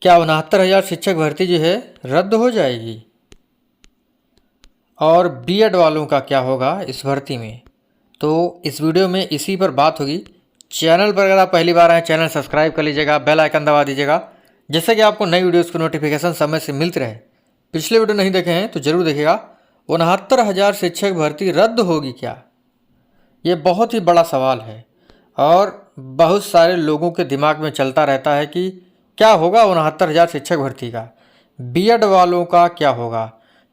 क्या 69,000 शिक्षक भर्ती जो है रद्द हो जाएगी? और बीएड वालों का क्या होगा इस भर्ती में? तो इस वीडियो में इसी पर बात होगी। चैनल पर अगर आप पहली बार आए, चैनल सब्सक्राइब कर लीजिएगा, बेल आइकन दबा दीजिएगा, जिससे कि आपको नई वीडियोज़ की नोटिफिकेशन समय से मिलती रहे। पिछले वीडियो नहीं देखे हैं तो जरूर देखिएगा। 69,000 शिक्षक भर्ती रद्द होगी क्या? ये बहुत ही बड़ा सवाल है और बहुत सारे लोगों के दिमाग में चलता रहता है कि क्या होगा 69,000 शिक्षक भर्ती का, बीएड वालों का क्या होगा,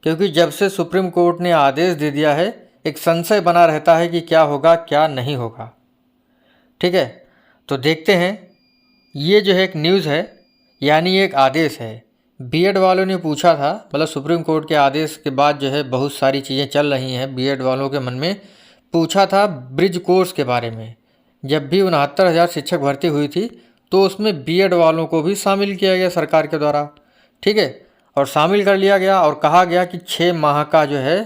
क्योंकि जब से सुप्रीम कोर्ट ने आदेश दे दिया है एक संशय बना रहता है कि क्या होगा क्या नहीं होगा। ठीक है, तो देखते हैं। ये जो है एक न्यूज़ है, यानी एक आदेश है। बीएड वालों ने पूछा था, मतलब सुप्रीम कोर्ट के आदेश के बाद जो है बहुत सारी चीज़ें चल रही हैं बीएड वालों के मन में। पूछा था ब्रिज कोर्स के बारे में। जब भी 69,000 शिक्षक भर्ती हुई थी तो उसमें बीएड वालों को भी शामिल किया गया सरकार के द्वारा। ठीक है, और शामिल कर लिया गया और कहा गया कि 6 माह का जो है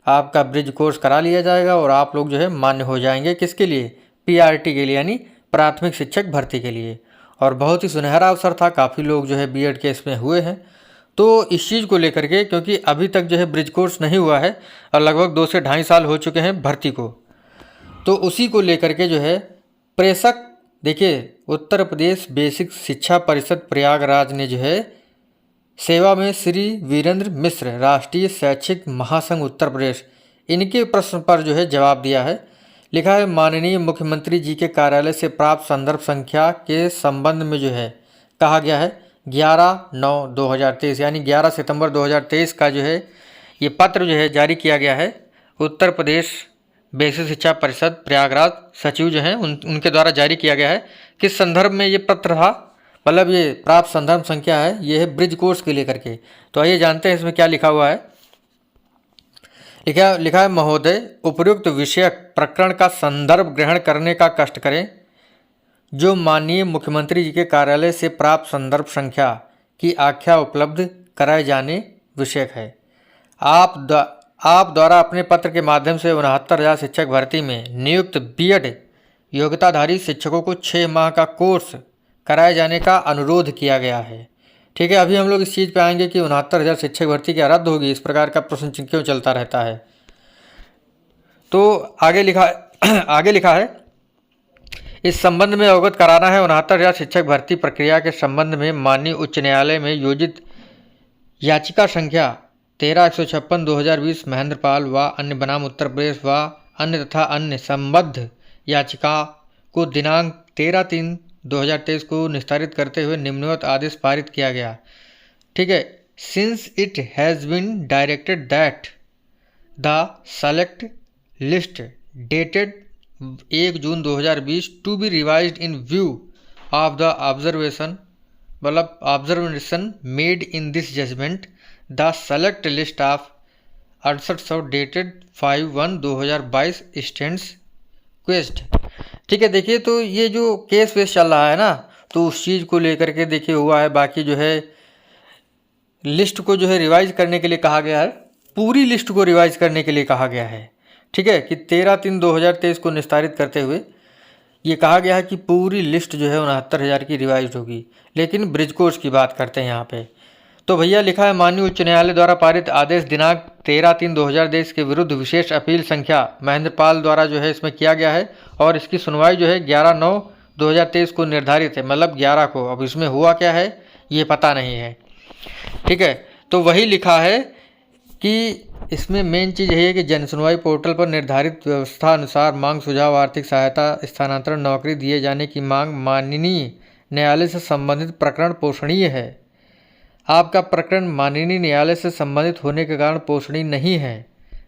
आपका ब्रिज कोर्स करा लिया जाएगा और आप लोग जो है मान्य हो जाएंगे। किसके लिए? पीआरटी के लिए, यानी प्राथमिक शिक्षक भर्ती के लिए। और बहुत ही सुनहरा अवसर था, काफ़ी लोग जो है बीएड के इसमें हुए हैं। तो इस चीज़ को लेकर के, क्योंकि अभी तक जो है ब्रिज कोर्स नहीं हुआ है और लगभग 2 से ढाई साल हो चुके हैं भर्ती को, तो उसी को लेकर के जो है प्रेषक, देखिए उत्तर प्रदेश बेसिक शिक्षा परिषद प्रयागराज ने जो है सेवा में श्री वीरेंद्र मिश्र, राष्ट्रीय शैक्षिक महासंघ उत्तर प्रदेश, इनके प्रश्न पर जो है जवाब दिया है। लिखा है, माननीय मुख्यमंत्री जी के कार्यालय से प्राप्त संदर्भ संख्या के संबंध में जो है कहा गया है 11/9/2023, यानी 11 सितंबर 2023 का जो है ये पत्र जो है जारी किया गया है। उत्तर प्रदेश बेसिक शिक्षा परिषद प्रयागराज सचिव जो हैं उनके द्वारा जारी किया गया है। किस संदर्भ में ये पत्र था, मतलब ये प्राप्त संदर्भ संख्या है, ये है ब्रिज कोर्स के लेकर के। तो आइए जानते हैं इसमें क्या लिखा हुआ है। लिखा है, महोदय, उपर्युक्त विषयक प्रकरण का संदर्भ ग्रहण करने का कष्ट करें, जो माननीय मुख्यमंत्री जी के कार्यालय से प्राप्त संदर्भ संख्या की आख्या उपलब्ध कराए जाने विषयक है। आप द्वारा अपने पत्र के माध्यम से 69,000 शिक्षक भर्ती में नियुक्त बीएड योग्यताधारी शिक्षकों को 6 माह का कोर्स कराए जाने का अनुरोध किया गया है। ठीक है, अभी हम लोग इस चीज़ पे आएंगे कि 69,000 शिक्षक भर्ती क्या रद्द होगी, इस प्रकार का प्रश्न क्यों चलता रहता है। तो आगे लिखा है, इस संबंध में अवगत कराना है 69,000 शिक्षक भर्ती प्रक्रिया के संबंध में माननीय उच्च न्यायालय में योजित याचिका संख्या 13/156/2020 महेंद्र पाल व अन्य बनाम उत्तर प्रदेश व अन्य तथा अन्य संबद्ध याचिका को दिनांक 13/3/2023 को निस्तारित करते हुए निम्नवत आदेश पारित किया गया। ठीक है, since it has been directed that the select list dated 1 June 2020 to be revised in view of the observation made in this judgment, the select list of 6800 dated 5/1/2022 stands quashed. ठीक है, देखिए तो ये जो केस वेस चल रहा है ना, तो उस चीज़ को लेकर के देखिए हुआ है। बाकी जो है लिस्ट को जो है रिवाइज करने के लिए कहा गया है, पूरी लिस्ट को रिवाइज करने के लिए कहा गया है। ठीक है, कि 13/3/2023 को निस्तारित करते हुए ये कहा गया है कि पूरी लिस्ट जो है 69,000 की रिवाइज होगी। लेकिन ब्रिज कोर्स की बात करते हैं यहाँ पे। तो भैया लिखा है, माननीय उच्च न्यायालय द्वारा पारित आदेश दिनांक 13/3/2023 के विरुद्ध विशेष अपील संख्या महेंद्र पाल द्वारा जो है इसमें किया गया है और इसकी सुनवाई जो है 11/9/2023 को निर्धारित है, मतलब 11 को। अब इसमें हुआ क्या है ये पता नहीं है। ठीक है, तो वही लिखा है कि इसमें मेन चीज़ यही है कि जन सुनवाई पोर्टल पर निर्धारित व्यवस्था अनुसार मांग, सुझाव, आर्थिक सहायता, स्थानांतरण, नौकरी दिए जाने की मांग माननीय न्यायालय से संबंधित प्रकरण पोषणीय है। आपका प्रकरण माननीय न्यायालय से संबंधित होने के कारण पोषणीय नहीं है।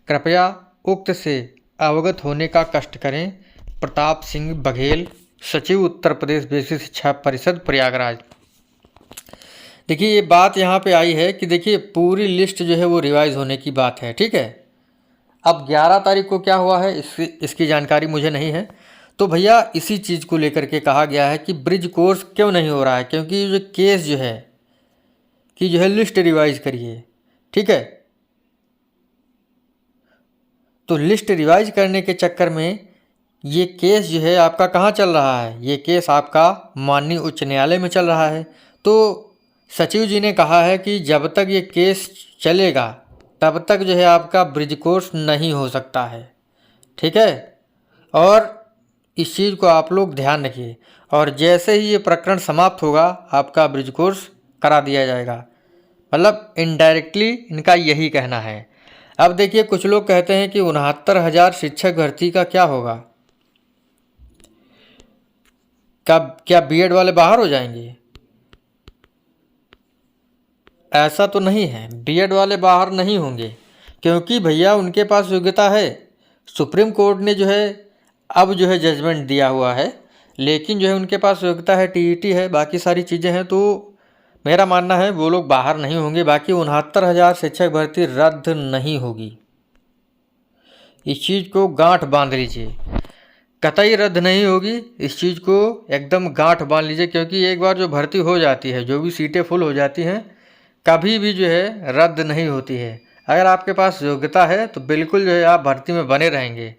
कृपया उक्त से अवगत होने का कष्ट करें। प्रताप सिंह बघेल, सचिव उत्तर प्रदेश बेसिक शिक्षा परिषद प्रयागराज। देखिए ये बात यहाँ पे आई है कि देखिए पूरी लिस्ट जो है वो रिवाइज होने की बात है। ठीक है, अब 11 तारीख को क्या हुआ है इसकी जानकारी मुझे नहीं है। तो भैया इसी चीज़ को लेकर के कहा गया है कि ब्रिज कोर्स क्यों नहीं हो रहा है, क्योंकि जो केस जो है कि जो है लिस्ट रिवाइज करिए। ठीक है, तो लिस्ट रिवाइज करने के चक्कर में ये केस जो है आपका कहाँ चल रहा है, ये केस आपका माननीय उच्च न्यायालय में चल रहा है। तो सचिव जी ने कहा है कि जब तक ये केस चलेगा तब तक जो है आपका ब्रिज कोर्स नहीं हो सकता है। ठीक है, और इस चीज़ को आप लोग ध्यान रखिए, और जैसे ही ये प्रकरण समाप्त होगा आपका ब्रिज कोर्स करा दिया जाएगा। मतलब इनडायरेक्टली इनका यही कहना है। अब देखिए, कुछ लोग कहते हैं कि 69,000 शिक्षक भर्ती का क्या होगा, क्या बीएड वाले बाहर हो जाएंगे? ऐसा तो नहीं है, बीएड वाले बाहर नहीं होंगे, क्योंकि भैया उनके पास योग्यता है। सुप्रीम कोर्ट ने जो है अब जो है जजमेंट दिया हुआ है, लेकिन जो है उनके पास योग्यता है, टीईटी है, बाकी सारी चीज़ें हैं। तो मेरा मानना है वो लोग बाहर नहीं होंगे। बाकी 69,000 शिक्षक भर्ती रद्द नहीं होगी, इस चीज़ को गांठ बांध लीजिए, कतई रद्द नहीं होगी। इस चीज़ को एकदम गांठ बांध लीजिए, क्योंकि एक बार जो भर्ती हो जाती है, जो भी सीटें फुल हो जाती हैं, कभी भी जो है रद्द नहीं होती है। अगर आपके पास योग्यता है तो बिल्कुल जो है आप भर्ती में बने रहेंगे।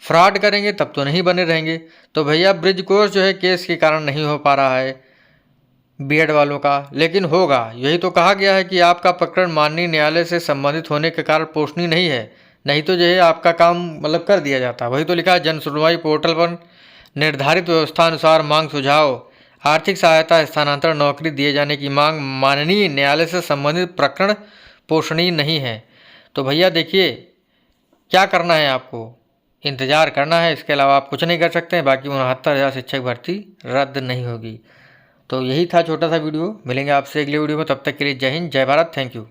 फ्रॉड करेंगे तब तो नहीं बने रहेंगे। तो भैया ब्रिज कोर्स जो है केस के कारण नहीं हो पा रहा है बीएड वालों का, लेकिन होगा। यही तो कहा गया है कि आपका प्रकरण माननीय न्यायालय से संबंधित होने के कारण पोषणीय नहीं है, नहीं तो जो है आपका काम मतलब कर दिया जाता। वही तो लिखा है, जन सुनवाई पोर्टल पर निर्धारित व्यवस्था अनुसार मांग सुझाव, आर्थिक सहायता, स्थानांतरण, नौकरी दिए जाने की मांग माननीय न्यायालय से संबंधित प्रकरण पोषणीय नहीं है। तो भैया देखिए, क्या करना है आपको, इंतज़ार करना है, इसके अलावा आप कुछ नहीं कर सकते हैं। बाकी 69,000 शिक्षक भर्ती रद्द नहीं होगी। तो यही था छोटा सा वीडियो, मिलेंगे आपसे अगले वीडियो में, तब तक के लिए जय हिंद, जय भारत, थैंक यू।